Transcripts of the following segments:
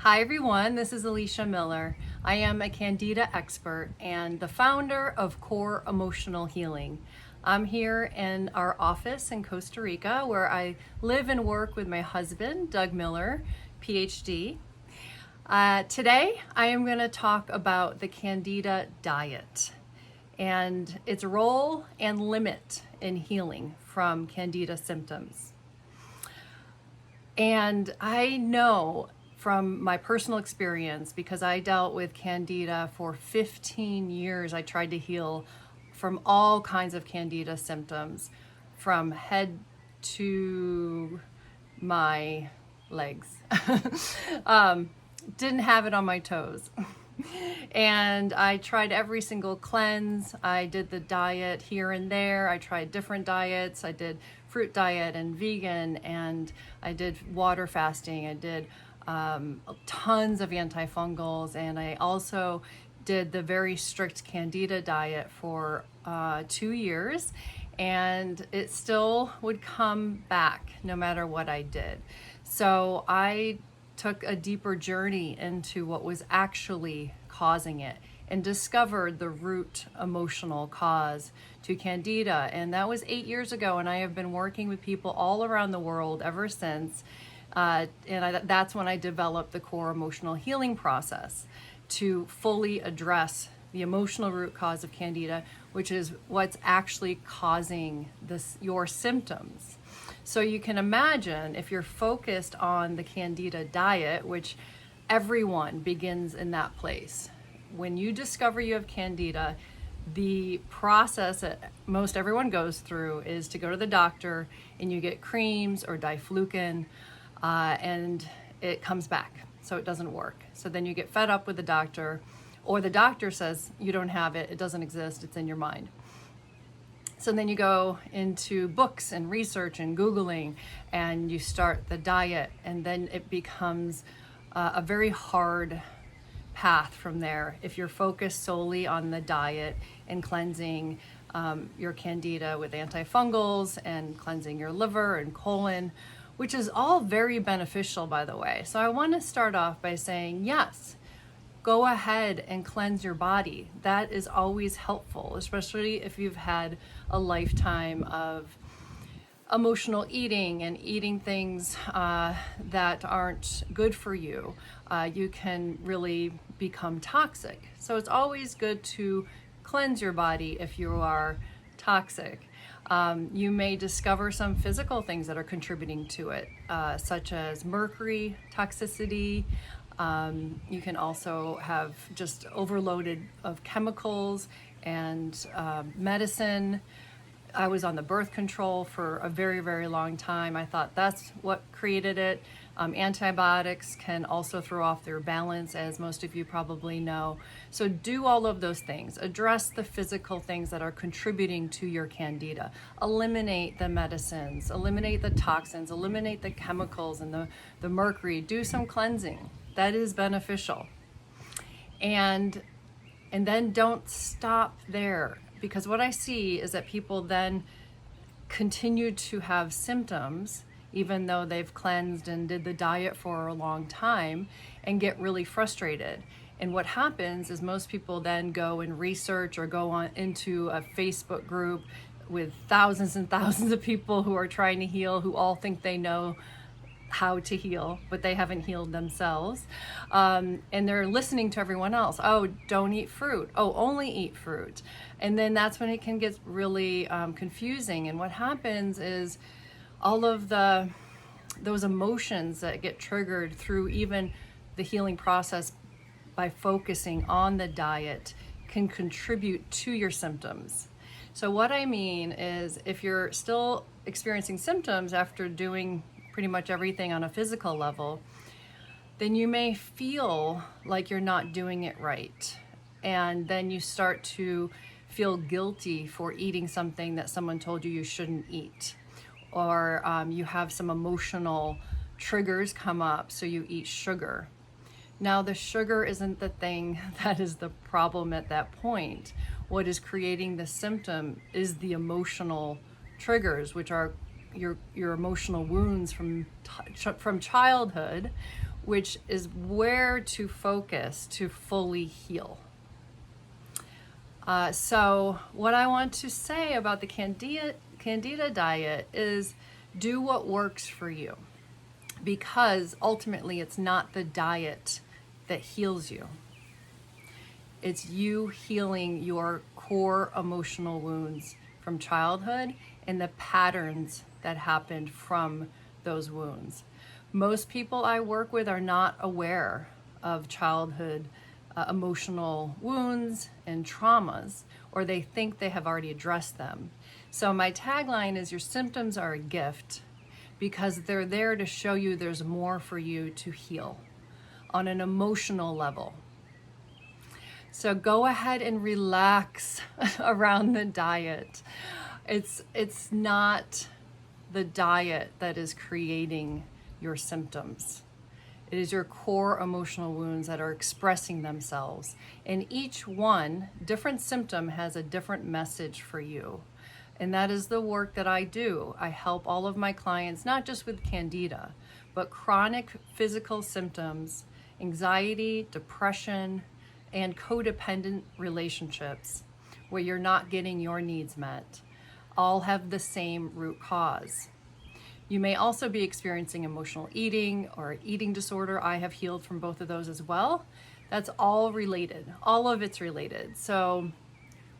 Hi everyone, this is Elicia Miller. I am a Candida expert and the founder of Core Emotional Healing. I'm here in our office in Costa Rica where I live and work with my husband, Doug Miller, PhD. Today I am going to talk about the Candida diet and its role and limit in healing from Candida symptoms. And I know from my personal experience, because I dealt with Candida for 15 years, I tried to heal from all kinds of Candida symptoms, from head to my legs. Didn't have it on my toes. And I tried every single cleanse. I did the diet here and there. I tried different diets. I did fruit diet and vegan, and I did water fasting. I did tons of antifungals, and I also did the very strict Candida diet for 2 years, and it still would come back no matter what I did. So I took a deeper journey into what was actually causing it and discovered the root emotional cause to Candida. And that was 8 years ago, and I have been working with people all around the world ever since. That's when I developed the Core Emotional Healing process to fully address the emotional root cause of Candida, which is what's actually causing your symptoms. So you can imagine if you're focused on the Candida diet, which everyone begins in that place. When you discover you have Candida, the process that most everyone goes through is to go to the doctor and you get creams or diflucan, and it comes back, so it doesn't work. So then you get fed up with the doctor, or the doctor says you don't have it, it doesn't exist, it's in your mind. So then you go into books and research and Googling, and you start the diet, and then it becomes a very hard path from there. If you're focused solely on the diet and cleansing your Candida with antifungals and cleansing your liver and colon, which is all very beneficial, by the way. So I want to start off by saying, yes, go ahead and cleanse your body. That is always helpful, especially if you've had a lifetime of emotional eating and eating things that aren't good for you. You can really become toxic. So it's always good to cleanse your body if you are toxic. You may discover some physical things that are contributing to it, such as mercury toxicity. You can also have just overloaded of chemicals and medicine. I was on the birth control for a very, very long time. I thought that's what created it. Antibiotics can also throw off their balance, as most of you probably know. So do all of those things. Address the physical things that are contributing to your Candida. Eliminate the medicines, eliminate the toxins, eliminate the chemicals and the mercury. Do some cleansing. That is beneficial. And then don't stop there, because what I see is that people then continue to have symptoms even though they've cleansed and did the diet for a long time, and get really frustrated. And what happens is most people then go and research or go on into a Facebook group with thousands and thousands of people who are trying to heal, who all think they know how to heal, but they haven't healed themselves. And they're listening to everyone else. Oh, don't eat fruit. Oh, only eat fruit. And then that's when it can get really confusing. And what happens is all of those emotions that get triggered through even the healing process by focusing on the diet can contribute to your symptoms. So what I mean is, if you're still experiencing symptoms after doing pretty much everything on a physical level, then you may feel like you're not doing it right. And then you start to feel guilty for eating something that someone told you shouldn't eat. Or you have some emotional triggers come up, so you eat sugar. Now, the sugar isn't the thing that is the problem at that point. What is creating the symptom is the emotional triggers, which are your emotional wounds from childhood, which is where to focus to fully heal. So what I want to say about the Candida diet is do what works for you, because ultimately it's not the diet that heals you. It's you healing your core emotional wounds from childhood and the patterns that happened from those wounds. Most people I work with are not aware of childhood emotional wounds and traumas, or they think they have already addressed them. So my tagline is your symptoms are a gift, because they're there to show you there's more for you to heal on an emotional level. So go ahead and relax around the diet. It's not the diet that is creating your symptoms. It is your core emotional wounds that are expressing themselves. And each one, different symptom, has a different message for you. And that is the work that I do. I help all of my clients, not just with Candida, but chronic physical symptoms, anxiety, depression, and codependent relationships where you're not getting your needs met, all have the same root cause. You may also be experiencing emotional eating or eating disorder. I have healed from both of those as well. That's all related. All of it's related. So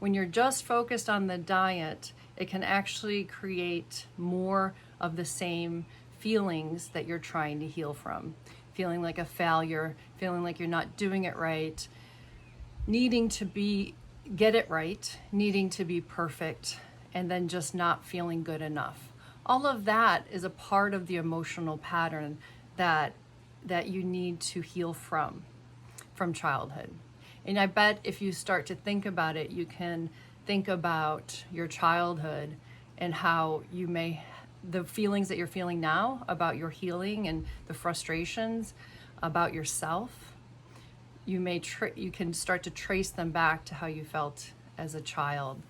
when you're just focused on the diet, it can actually create more of the same feelings that you're trying to heal from. Feeling like a failure, feeling like you're not doing it right, needing to get it right, needing to be perfect, and then just not feeling good enough. All of that is a part of the emotional pattern that you need to heal from childhood. And I bet if you start to think about it, you can think about your childhood and how the feelings that you're feeling now about your healing and the frustrations about yourself, you can start to trace them back to how you felt as a child.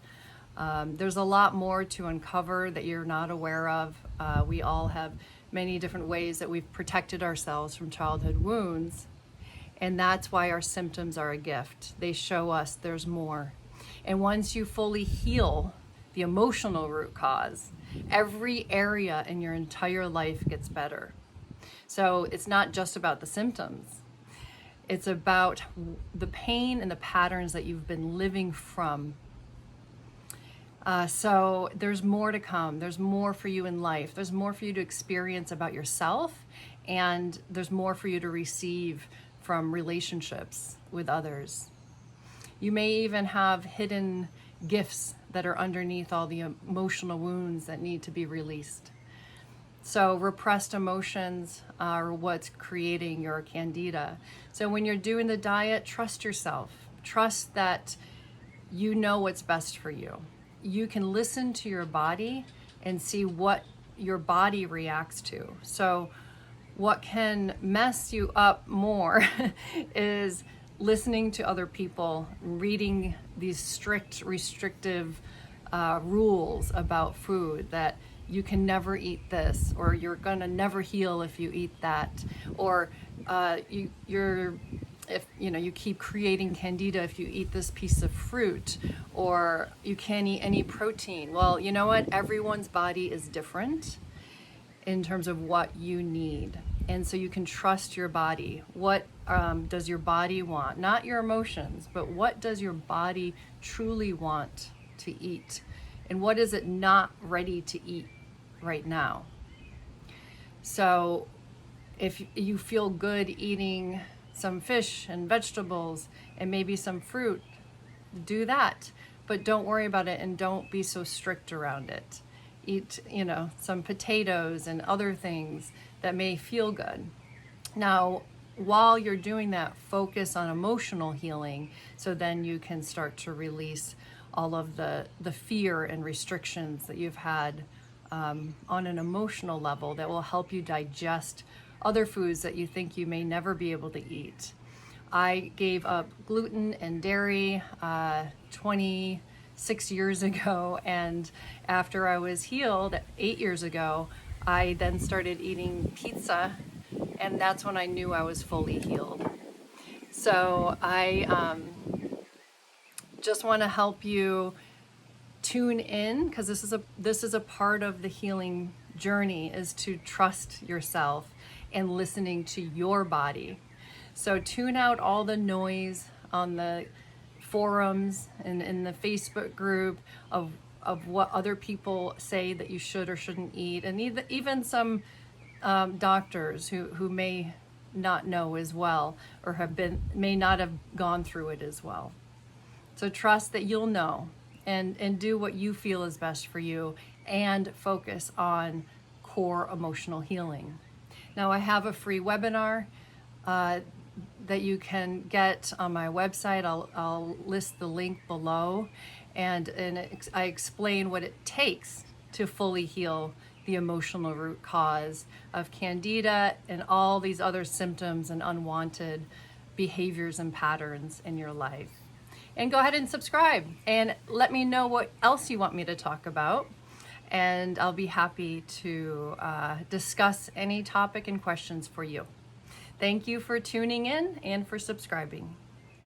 There's a lot more to uncover that you're not aware of. We all have many different ways that we've protected ourselves from childhood wounds, and that's why our symptoms are a gift. They show us there's more. And once you fully heal the emotional root cause, every area in your entire life gets better. So it's not just about the symptoms. It's about the pain and the patterns that you've been living from. So there's more to come. There's more for you in life. There's more for you to experience about yourself, and there's more for you to receive from relationships with others. You may even have hidden gifts that are underneath all the emotional wounds that need to be released. So repressed emotions are what's creating your Candida. So when you're doing the diet, trust yourself. Trust that you know what's best for you. You can listen to your body and see what your body reacts to. So what can mess you up more is listening to other people, reading these strict, restrictive rules about food, that you can never eat this, or you're gonna never heal if you eat that, or you keep creating Candida if you eat this piece of fruit, or you can't eat any protein. Well, you know what? Everyone's body is different in terms of what you need. And so you can trust your body. What does your body want? Not your emotions, but what does your body truly want to eat? And what is it not ready to eat right now? So if you feel good eating some fish and vegetables and maybe some fruit, do that. But don't worry about it, and don't be so strict around it. Eat, some potatoes and other things that may feel good. Now, while you're doing that, focus on emotional healing, so then you can start to release all of the fear and restrictions that you've had on an emotional level that will help you digest other foods that you think you may never be able to eat. I gave up gluten and dairy 26 years ago, and after I was healed 8 years ago, I then started eating pizza And that's when I knew I was fully healed. So I just want to help you tune in, because this is a part of the healing journey, is to trust yourself and listening to your body. So tune out all the noise on the forums and in the Facebook group of what other people say that you should or shouldn't eat, and even some doctors who may not know as well, or may not have gone through it as well. So trust that you'll know, and do what you feel is best for you, and focus on core emotional healing. Now, I have a free webinar that you can get on my website. I'll list the link below, and I explain what it takes to fully heal the emotional root cause of Candida and all these other symptoms and unwanted behaviors and patterns in your life. And go ahead and subscribe and let me know what else you want me to talk about, and I'll be happy to discuss any topic and questions for you. Thank you for tuning in and for subscribing.